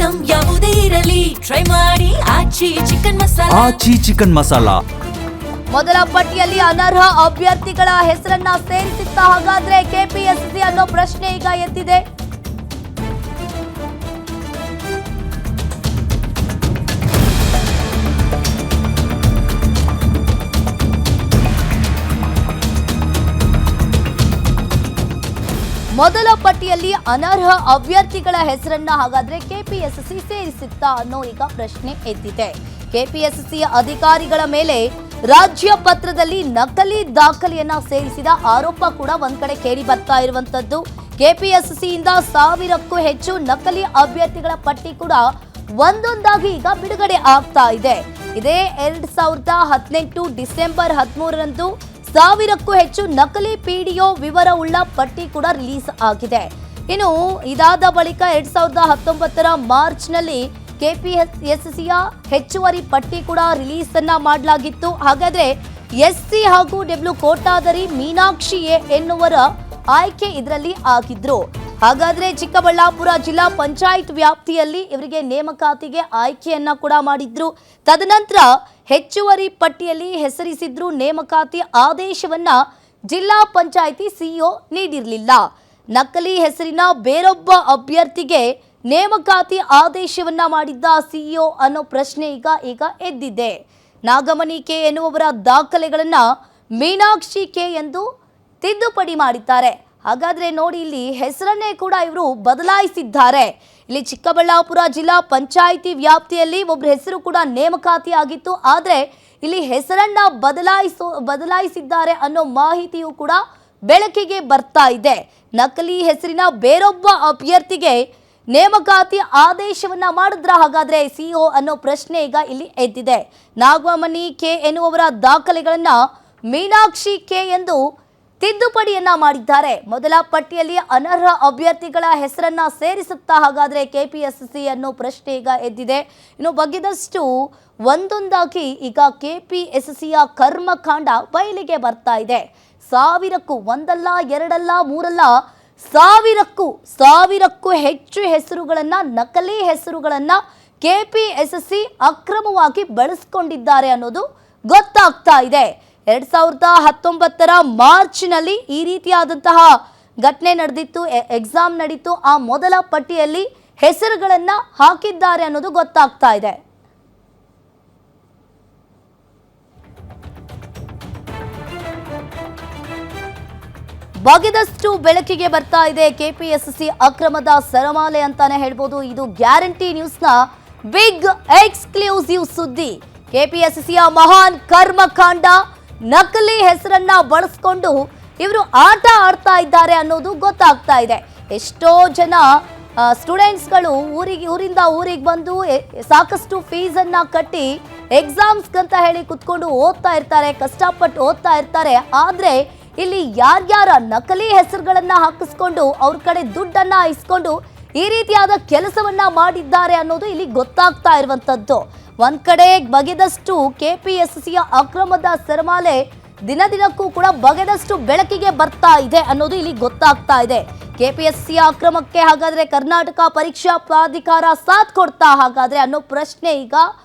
Item ಯಾವುದೇ ಇರಲಿ try ಮಾಡಿ ಆಚಿ ಚಿಕನ್ ಮಸಾಲಾ. ಆಚಿ ಚಿಕನ್ ಮಸಾಲಾ ಮೊದಲ ಪಟ್ಟಿಯಲ್ಲಿ ಅನರ್ಹ ಅಭ್ಯರ್ಥಿಗಳ ಹೆಸರನ್ನ ಸೇರಿಸಿತ್ತಾ ಹಾಗಾದ್ರೆ ಕೆಪಿಎಸ್ಸಿ ಅನ್ನೋ ಪ್ರಶ್ನೆ ಈಗ ಎದ್ದಿದೆ. ಮೊದಲ ಪಟ್ಟಿಯಲ್ಲಿ ಅನರ್ಹ ಅಭ್ಯರ್ಥಿಗಳ ಹೆಸರನ್ನ ಹಾಗಾದ್ರೆ ಕೆಪಿಎಸ್ಸಿ ಸೇರಿಸಿತ್ತಾ ಅನ್ನೋ ಈಗ ಪ್ರಶ್ನೆ ಎದ್ದಿದೆ. ಕೆಪಿಎಸ್ಸಿ ಅಧಿಕಾರಿಗಳ ಮೇಲೆ ರಾಜ್ಯ ಪತ್ರದಲ್ಲಿ ನಕಲಿ ದಾಖಲೆಯನ್ನ ಸೇರಿಸಿದ ಆರೋಪ ಕೂಡ ಒಂದ್ ಕಡೆ ಕೇಳಿ ಬರ್ತಾ ಇರುವಂತದ್ದು. ಕೆಪಿಎಸ್ಸಿಯಿಂದ 1000ಕ್ಕೂ ಹೆಚ್ಚು ನಕಲಿ ಅಭ್ಯರ್ಥಿಗಳ ಪಟ್ಟಿ ಕೂಡ ಒಂದೊಂದಾಗಿ ಈಗ ಬಿಡುಗಡೆ ಆಗ್ತಾ ಇದೆ. ಇದೇ 2018 ಡಿಸೆಂಬರ್ 13ರಂದು 1000ಕ್ಕೂ ಹೆಚ್ಚು ನಕಲಿ ಪಿಡಿಒ ವಿವರವುಳ್ಳ ಪಟ್ಟಿ ಕೂಡ ರಿಲೀಸ್ ಆಗಿದೆ. ಇನ್ನು ಇದಾದ ಬಳಿಕ 2019 ಮಾರ್ಚ್ನಲ್ಲಿ ಕೆಪಿಎಸ್ಸಿಯ ಹೆಚ್ಚುವರಿ ಪಟ್ಟಿ ಕೂಡ ರಿಲೀಸ್ ಅನ್ನ ಮಾಡಲಾಗಿತ್ತು. ಹಾಗಾದ್ರೆ ಎಸ್ಸಿ ಹಾಗೂ ಡಬ್ಲ್ಯೂ ಕೋಟಾದರಿ ಮೀನಾಕ್ಷಿ ಎನ್ನುವರ ಆಯ್ಕೆ ಇದರಲ್ಲಿ ಆಗಿದ್ರು. ಹಾಗಾದ್ರೆ ಚಿಕ್ಕಬಳ್ಳಾಪುರ ಜಿಲ್ಲಾ ಪಂಚಾಯತ್ ವ್ಯಾಪ್ತಿಯಲ್ಲಿ ಇವರಿಗೆ ನೇಮಕಾತಿಗೆ ಆಯ್ಕೆಯನ್ನ ಕೂಡ ಮಾಡಿದ್ರು. ತದನಂತರ ಹೆಚ್ಚುವರಿ ಪಟ್ಟಿಯಲ್ಲಿ ಹೆಸರಿಸಿದ್ರು. ನೇಮಕಾತಿ ಆದೇಶವನ್ನ ಜಿಲ್ಲಾ ಪಂಚಾಯಿತಿ ಸಿಇಒ ನೀಡಿರಲಿಲ್ಲ. ನಕಲಿ ಹೆಸರಿನ ಬೇರೊಬ್ಬ ಅಭ್ಯರ್ಥಿಗೆ ನೇಮಕಾತಿ ಆದೇಶವನ್ನ ಮಾಡಿದ್ದ ಸಿಇಒ ಅನ್ನೋ ಪ್ರಶ್ನೆ ಈಗ ಎದ್ದಿದೆ. ನಾಗಮಣಿ ಕೆ ಎನ್ನುವವರ ದಾಖಲೆಗಳನ್ನ ಮೀನಾಕ್ಷಿ ಕೆ ಎಂದು ತಿದ್ದುಪಡಿ ಮಾಡಿದ್ದಾರೆ. ಹಾಗಾದ್ರೆ ನೋಡಿ, ಇಲ್ಲಿ ಹೆಸರನ್ನೇ ಕೂಡ ಇವರು ಬದಲಾಯಿಸಿದ್ದಾರೆ. ಇಲ್ಲಿ ಚಿಕ್ಕಬಳ್ಳಾಪುರ ಜಿಲ್ಲಾ ಪಂಚಾಯಿತಿ ವ್ಯಾಪ್ತಿಯಲ್ಲಿ ಒಬ್ಬರ ಹೆಸರು ಕೂಡ ನೇಮಕಾತಿ ಆಗಿತ್ತು. ಆದ್ರೆ ಇಲ್ಲಿ ಹೆಸರನ್ನ ಬದಲಾಯಿಸಿದ್ದಾರೆ ಅನ್ನೋ ಮಾಹಿತಿಯು ಕೂಡ ಬೆಳಕಿಗೆ ಬರ್ತಾ ಇದೆ. ನಕಲಿ ಹೆಸರಿನ ಬೇರೊಬ್ಬ ಅಭ್ಯರ್ಥಿಗೆ ನೇಮಕಾತಿ ಆದೇಶವನ್ನ ಮಾಡಿದ್ರ ಹಾಗಾದ್ರೆ ಸಿಇಒ ಅನ್ನೋ ಪ್ರಶ್ನೆ ಈಗ ಇಲ್ಲಿ ಎದ್ದಿದೆ. ನಾಗಮಣಿ ಕೆ ಎನ್ನುವವರ ದಾಖಲೆಗಳನ್ನ ಮೀನಾಕ್ಷಿ ಕೆ ಎಂದು ತಿದ್ದುಪಡಿಯನ್ನ ಮಾಡಿದ್ದಾರೆ. ಮೊದಲ ಪಟ್ಟಿಯಲ್ಲಿ ಅನರ್ಹ ಅಭ್ಯರ್ಥಿಗಳ ಹೆಸರನ್ನ ಸೇರಿಸುತ್ತಾ ಹಾಗಾದ್ರೆ ಕೆಪಿಎಸ್ಸಿ ಅನ್ನೋ ಪ್ರಶ್ನೆ ಈಗ ಎದ್ದಿದೆ. ಇನ್ನು ಬಗ್ಗಿದಷ್ಟು ಒಂದೊಂದಾಗಿ ಈಗ ಕೆಪಿಎಸ್ಸಿಯ ಕರ್ಮಕಾಂಡ ಬಯಲಿಗೆ ಬರ್ತಾ ಇದೆ. 1000ಕ್ಕೂ ಒಂದಲ್ಲ ಎರಡಲ್ಲ ಮೂರಲ್ಲ 1000ಕ್ಕೂ ಹೆಚ್ಚು ಹೆಸರುಗಳನ್ನ, ನಕಲಿ ಹೆಸರುಗಳನ್ನ ಕೆಪಿಎಸ್ಸಿ ಅಕ್ರಮವಾಗಿ ಬಳಸಿಕೊಂಡಿದ್ದಾರೆ ಅನ್ನೋದು ಗೊತ್ತಾಗ್ತಾ ಇದೆ. 2019 ಮಾರ್ಚ್ನಲ್ಲಿ ಈ ರೀತಿಯಾದಂತಹ ಘಟನೆ ನಡೆದಿತ್ತು. ಎಕ್ಸಾಮ್ ನಡೀತು. ಆ ಮೊದಲ ಪಟ್ಟಿಯಲ್ಲಿ ಹೆಸರುಗಳನ್ನ ಹಾಕಿದ್ದಾರೆ ಅನ್ನೋದು ಗೊತ್ತಾಗ್ತಾ ಇದೆ. ಬಗೆದಷ್ಟು ಬೆಳಕಿಗೆ ಬರ್ತಾ ಇದೆ ಕೆಪಿಎಸ್ಸಿ ಅಕ್ರಮದ ಸರಮಾಲೆ ಅಂತಾನೆ ಹೇಳ್ಬೋದು. ಇದು ಗ್ಯಾರಂಟಿ ನ್ಯೂಸ್ನ ಬಿಗ್ ಎಕ್ಸ್ಕ್ಲೂಸಿವ್ ಸುದ್ದಿ. ಕೆಪಿಎಸ್ಸಿಯ ಮಹಾನ್ ಕರ್ಮಕಾಂಡ, ನಕಲಿ ಹೆಸರನ್ನ ಬಳಸಿಕೊಂಡು ಇವರು ಆಟ ಆಡ್ತಾ ಇದ್ದಾರೆ ಅನ್ನೋದು ಗೊತ್ತಾಗ್ತಾ ಇದೆ. ಎಷ್ಟೋ ಜನ ಸ್ಟೂಡೆಂಟ್ಸ್ಗಳು ಊರಿಂದ ಊರಿಗೆ ಬಂದು ಸಾಕಷ್ಟು ಫೀಸನ್ನ ಕಟ್ಟಿ ಎಕ್ಸಾಮ್ಸ್ ಅಂತ ಹೇಳಿ ಕುತ್ಕೊಂಡು ಓದ್ತಾ ಇರ್ತಾರೆ, ಕಷ್ಟಪಟ್ಟು ಓದ್ತಾ ಇರ್ತಾರೆ. ಆದ್ರೆ ಇಲ್ಲಿ ಯಾರ್ಯಾರ ನಕಲಿ ಹೆಸರುಗಳನ್ನ ಹಾಕಿಸ್ಕೊಂಡು ಅವ್ರ ಕಡೆ ದುಡ್ಡನ್ನ ಇಸ್ಕೊಂಡು ಈ ರೀತಿಯಾದ ಕೆಲಸವನ್ನ ಮಾಡಿದ್ದಾರೆ ಅನ್ನೋದು ಇಲ್ಲಿ ಗೊತ್ತಾಗ್ತಾ ಇರುವಂತದ್ದು. ಒಂದ್ ಕಡೆ ಬಗೆದಷ್ಟು ಕೆಪಿಎಸ್ಸಿಯ ಅಕ್ರಮದ ಸರಮಾಲೆ ದಿನದಿನಕ್ಕೂ ಕೂಡ ಬಗೆದಷ್ಟು ಬೆಳಕಿಗೆ ಬರ್ತಾ ಇದೆ ಅನ್ನೋದು ಇಲ್ಲಿ ಗೊತ್ತಾಗ್ತಾ ಇದೆ. ಕೆಪಿಎಸ್ಸಿಯ ಅಕ್ರಮಕ್ಕೆ ಹಾಗಾದ್ರೆ ಕರ್ನಾಟಕ ಪರೀಕ್ಷಾ ಪ್ರಾಧಿಕಾರ ಸಾಥ್ ಕೊಡ್ತಾ ಹಾಗಾದ್ರೆ ಅನ್ನೋ ಪ್ರಶ್ನೆ ಈಗ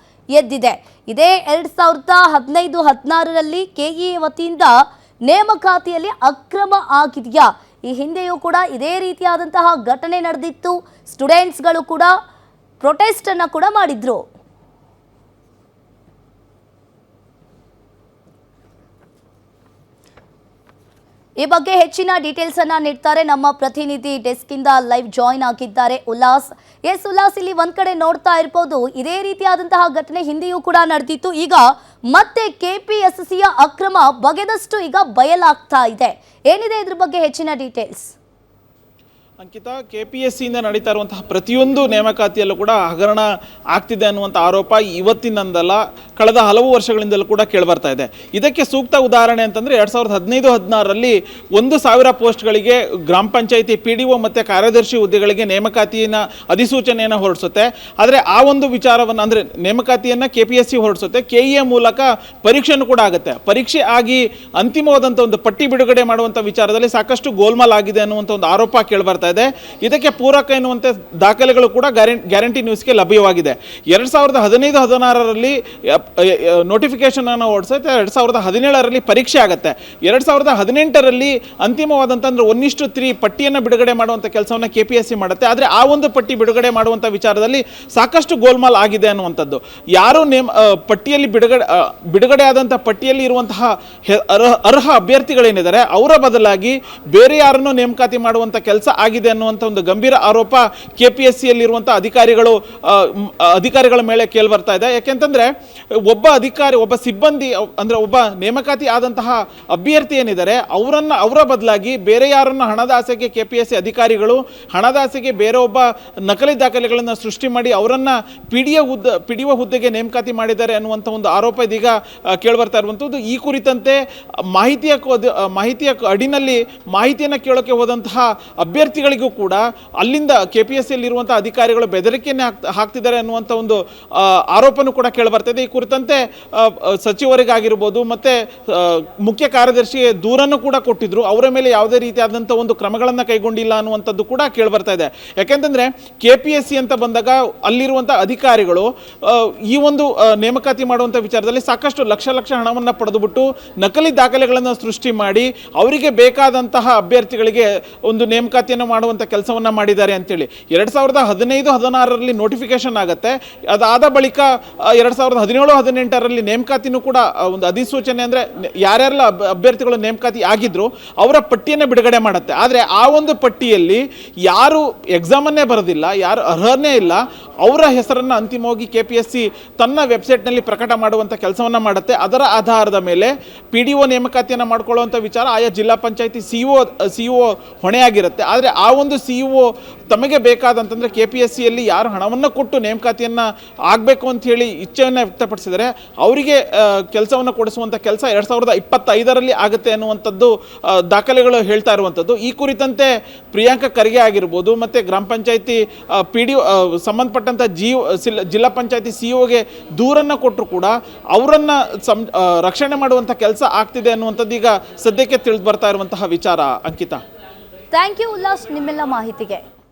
ಎದ್ದಿದೆ. ಇದೇ 2015-16ರಲ್ಲಿ ಕೆಇಎ ವತಿಯಿಂದ ನೇಮಕಾತಿಯಲ್ಲಿ ಅಕ್ರಮ ಆಗಿದೆಯಾ? ಈ ಹಿಂದೆಯೂ ಕೂಡ ಇದೇ ರೀತಿಯಾದಂತಹ ಘಟನೆ ನಡೆದಿತ್ತು. ಸ್ಟೂಡೆಂಟ್ಸ್ಗಳು ಕೂಡ ಪ್ರೊಟೆಸ್ಟ್ ಅನ್ನ ಕೂಡ ಮಾಡಿದ್ರು. ಈ ಬಗ್ಗೆ ಹೆಚ್ಚಿನ ಡೀಟೇಲ್ಸ್ ಅನ್ನ ನೀಡ್ತಾರೆ ನಮ್ಮ ಪ್ರತಿನಿಧಿ, ಡೆಸ್ಕ್ ಇಂದ ಲೈವ್ ಜಾಯಿನ್ ಆಗಿದ್ದಾರೆ ಉಲ್ಲಾಸ್. ಉಲ್ಲಾಸ್, ಇಲ್ಲಿ ಒಂದ್ ಕಡೆ ನೋಡ್ತಾ ಇರ್ಬೋದು, ಇದೇ ರೀತಿಯಾದಂತಹ ಘಟನೆ ಹಿಂದೆಯೂ ಕೂಡ ನಡೆದಿತ್ತು. ಈಗ ಮತ್ತೆ ಕೆಪಿಎಸ್ಸಿಯ ಅಕ್ರಮ ಬಗೆದಷ್ಟು ಈಗ ಬಯಲಾಗ್ತಾ ಇದೆ. ಏನಿದೆ ಇದ್ರ ಬಗ್ಗೆ ಹೆಚ್ಚಿನ ಡೀಟೇಲ್ಸ್? ಅಂಕಿತಾ, ಕೆಪಿಎಸ್ಸಿಯಿಂದ ನಡೀತಾ ಇರುವಂತಹ ಪ್ರತಿಯೊಂದು ನೇಮಕಾತಿಯಲ್ಲೂ ಕೂಡ ಹಗರಣ ಆಗ್ತಿದೆ ಅನ್ನುವಂಥ ಆರೋಪ ಇವತ್ತಿನಿಂದಲ್ಲ, ಕಳೆದ ಹಲವು ವರ್ಷಗಳಿಂದಲೂ ಕೂಡ ಕೇಳಿಬರ್ತಾ ಇದೆ. ಇದಕ್ಕೆ ಸೂಕ್ತ ಉದಾಹರಣೆ ಅಂತಂದರೆ 2015-16ರಲ್ಲಿ 1000 ಪೋಸ್ಟ್ಗಳಿಗೆ ಗ್ರಾಮ ಪಂಚಾಯಿತಿ PDO ಮತ್ತು ಕಾರ್ಯದರ್ಶಿ ಹುದ್ದೆಗಳಿಗೆ ನೇಮಕಾತಿಯನ್ನು ಅಧಿಸೂಚನೆಯನ್ನು ಹೊರಡಿಸುತ್ತೆ. ಆದರೆ ಆ ಒಂದು ವಿಚಾರವನ್ನು, ಅಂದರೆ ನೇಮಕಾತಿಯನ್ನು ಕೆಪಿಎಸ್ಸಿ ಹೊರಡಿಸುತ್ತೆ. ಕೆಇಎ ಮೂಲಕ ಪರೀಕ್ಷೆನೂ ಕೂಡ ಆಗುತ್ತೆ. ಪರೀಕ್ಷೆ ಆಗಿ ಅಂತಿಮವಾದಂಥ ಒಂದು ಪಟ್ಟಿ ಬಿಡುಗಡೆ ಮಾಡುವಂಥ ವಿಚಾರದಲ್ಲಿ ಸಾಕಷ್ಟು ಗೋಲ್ಮಾಲ್ ಆಗಿದೆ ಅನ್ನುವಂಥ ಒಂದು ಆರೋಪ ಕೇಳಿಬರ್ತಾ ಬರ್ತಾ ಇದೆ. ಇದಕ್ಕೆ ಪೂರಕ ಎನ್ನುವಂತೆ ದಾಖಲೆಗಳು ಕೂಡ ಗ್ಯಾರಂಟಿ ನ್ಯೂಸ್ಗೆ ಲಭ್ಯವಾಗಿದೆ. 2015-16ರಲ್ಲಿ ನೋಟಿಫಿಕೇಶನ್ ಅನ್ನು ಹೊರಡಿಸುತ್ತೆ. 2017ರಲ್ಲಿ ಪರೀಕ್ಷೆ ಆಗುತ್ತೆ. 2018ರಲ್ಲಿ ಅಂತಿಮವಾದಂಥ ಅಂದ್ರೆ 1:3 ಪಟ್ಟಿಯನ್ನು ಬಿಡುಗಡೆ ಮಾಡುವಂಥ ಕೆಲಸವನ್ನು KPSC ಮಾಡುತ್ತೆ. ಆದರೆ ಆ ಒಂದು ಪಟ್ಟಿ ಬಿಡುಗಡೆ ಮಾಡುವಂಥ ವಿಚಾರದಲ್ಲಿ ಸಾಕಷ್ಟು ಗೋಲ್ಮಾಲ್ ಆಗಿದೆ ಅನ್ನುವಂಥದ್ದು. ಯಾರು ಪಟ್ಟಿಯಲ್ಲಿ ಬಿಡುಗಡೆ ಆದಂಥ ಪಟ್ಟಿಯಲ್ಲಿ ಇರುವಂತಹ ಅರ್ಹ ಅಭ್ಯರ್ಥಿಗಳೇನಿದ್ದಾರೆ ಅವರ ಬದಲಾಗಿ ಬೇರೆ ಯಾರನ್ನು ನೇಮಕಾತಿ ಮಾಡುವಂಥ ಕೆಲಸ ಆಗಿದೆ ಅನ್ನುವಂಥ ಒಂದು ಗಂಭೀರ ಆರೋಪ KPSCಯಲ್ಲಿರುವಂಥ ಅಧಿಕಾರಿಗಳ ಮೇಲೆ ಕೇಳಿ ಬರ್ತಾ ಇದೆ. ಯಾಕೆಂತಂದ್ರೆ ಒಬ್ಬ ಸಿಬ್ಬಂದಿ ಅಂದ್ರೆ ಒಬ್ಬ ನೇಮಕಾತಿ ಆದಂತಹ ಅಭ್ಯರ್ಥಿ ಏನಿದ್ದಾರೆ ಅವರ ಬದಲಾಗಿ ಬೇರೆ ಯಾರನ್ನು ಹಣದ ಆಸೆಗೆ KPSC ಅಧಿಕಾರಿಗಳು ಹಣದ ಆಸೆಗೆ ಬೇರೆ ಒಬ್ಬ ನಕಲಿ ದಾಖಲೆಗಳನ್ನು ಸೃಷ್ಟಿ ಮಾಡಿ ಅವರನ್ನ ಪಿಡಿಒ ಹುದ್ದೆಗೆ ನೇಮಕಾತಿ ಮಾಡಿದ್ದಾರೆ ಅನ್ನುವಂಥ ಒಂದು ಆರೋಪ ಇದೀಗ ಕೇಳಿಬರ್ತಾ ಇರುವಂಥದ್ದು. ಈ ಕುರಿತಂತೆ ಮಾಹಿತಿಯ ಅಡಿನಲ್ಲಿ ಮಾಹಿತಿಯನ್ನು ಕೇಳೋಕೆ ಹೋದಂತಹ ಅಭ್ಯರ್ಥಿಗಳಿಗೂ ಕೂಡ ಅಲ್ಲಿಂದ KPSCಯಲ್ಲಿರುವಂಥ ಅಧಿಕಾರಿಗಳು ಬೆದರಿಕೆಯನ್ನು ಹಾಕ್ತಿದ್ದಾರೆ ಅನ್ನುವಂಥ ಒಂದು ಆರೋಪನೂ ಕೂಡ ಕೇಳಿಬರ್ತಿದೆ. ಈ ಕುರಿತಂತೆ ಸಚಿವರಿಗಾಗಿರ್ಬೋದು ಮತ್ತೆ ಮುಖ್ಯ ಕಾರ್ಯದರ್ಶಿಗೆ ದೂರನ್ನು ಕೂಡ ಕೊಟ್ಟಿದ್ರು. ಅವರ ಮೇಲೆ ಯಾವುದೇ ರೀತಿಯಾದಂಥ ಒಂದು ಕ್ರಮಗಳನ್ನು ಕೈಗೊಂಡಿಲ್ಲ ಅನ್ನುವಂಥದ್ದು ಕೂಡ ಕೇಳಿಬರ್ತಾ ಇದೆ. ಯಾಕೆಂತಂದ್ರೆ KPSC ಅಂತ ಬಂದಾಗ ಅಲ್ಲಿರುವಂಥ ಅಧಿಕಾರಿಗಳು ಈ ಒಂದು ನೇಮಕಾತಿ ಮಾಡುವಂಥ ವಿಚಾರದಲ್ಲಿ ಸಾಕಷ್ಟು ಲಕ್ಷ ಹಣವನ್ನು ಪಡೆದುಬಿಟ್ಟು ನಕಲಿ ದಾಖಲೆಗಳನ್ನು ಸೃಷ್ಟಿ ಮಾಡಿ ಅವರಿಗೆ ಬೇಕಾದಂತಹ ಅಭ್ಯರ್ಥಿಗಳಿಗೆ ಒಂದು ನೇಮಕಾತಿಯನ್ನು ಮಾಡುವಂಥ ಕೆಲಸವನ್ನು ಮಾಡಿದ್ದಾರೆ ಅಂತೇಳಿ 2015-16ರಲ್ಲಿ ನೋಟಿಫಿಕೇಶನ್ ಆಗುತ್ತೆ. ಅದಾದ ಬಳಿಕ 2017-18ರಲ್ಲಿ ನೇಮಕಾತಿನೂ ಕೂಡ ಒಂದು ಅಧಿಸೂಚನೆ ಅಂದರೆ ಯಾರ್ಯಾರೆಲ್ಲ ಅಭ್ಯರ್ಥಿಗಳು ನೇಮಕಾತಿ ಆಗಿದ್ರು ಅವರ ಪಟ್ಟಿಯನ್ನು ಬಿಡುಗಡೆ ಮಾಡುತ್ತೆ. ಆದರೆ ಆ ಒಂದು ಪಟ್ಟಿಯಲ್ಲಿ ಯಾರು ಎಕ್ಸಾಮನ್ನೇ ಬರೋದಿಲ್ಲ, ಯಾರು ಅರ್ಹನೇ ಇಲ್ಲ, ಅವರ ಹೆಸರನ್ನು ಅಂತಿಮವಾಗಿ KPSC ತನ್ನ ವೆಬ್ಸೈಟ್ನಲ್ಲಿ ಪ್ರಕಟ ಮಾಡುವಂಥ ಕೆಲಸವನ್ನು ಮಾಡುತ್ತೆ. ಅದರ ಆಧಾರದ ಮೇಲೆ PDO ನೇಮಕಾತಿಯನ್ನು ಮಾಡ್ಕೊಳ್ಳುವಂಥ ವಿಚಾರ ಆಯಾ ಜಿಲ್ಲಾ ಪಂಚಾಯತಿ CEO ಹೊಣೆಯಾಗಿರುತ್ತೆ. ಆದರೆ ಆ ಒಂದು CEO ತಮಗೆ ಬೇಕಾದಂತಂದರೆ KPSCಯಲ್ಲಿ ಯಾರು ಹಣವನ್ನು ಕೊಟ್ಟು ನೇಮಕಾತಿಯನ್ನು ಆಗಬೇಕು ಅಂತ ಹೇಳಿ ಇಚ್ಛೆಯನ್ನು ವ್ಯಕ್ತಪಡಿಸಿದರೆ ಅವರಿಗೆ ಕೆಲಸವನ್ನು ಕೊಡಿಸುವಂಥ ಕೆಲಸ 2025ರಲ್ಲಿ ಆಗುತ್ತೆ ಅನ್ನುವಂಥದ್ದು ದಾಖಲೆಗಳು ಹೇಳ್ತಾ ಇರುವಂಥದ್ದು. ಈ ಕುರಿತಂತೆ ಪ್ರಿಯಾಂಕಾ ಖರ್ಗೆ ಆಗಿರ್ಬೋದು ಮತ್ತು ಗ್ರಾಮ ಪಂಚಾಯತಿ PDO ಸಂಬಂಧಪಟ್ಟಂಥ ಜಿಲ್ಲಾ ಪಂಚಾಯತಿ CEOಗೆ ದೂರನ್ನು ಕೊಟ್ಟರು ಕೂಡ ಅವರನ್ನು ರಕ್ಷಣೆ ಮಾಡುವಂಥ ಕೆಲಸ ಆಗ್ತಿದೆ ಅನ್ನುವಂಥದ್ದು ಈಗ ಸದ್ಯಕ್ಕೆ ತಿಳಿದು ಬರ್ತಾ ಇರುವಂತಹ ವಿಚಾರ. ಅಂಕಿತಾ, ಥ್ಯಾಂಕ್ ಯು ಉಲ್ಲಾಸ್ ನಿಮ್ಮೆಲ್ಲ ಮಾಹಿತಿಗೆ.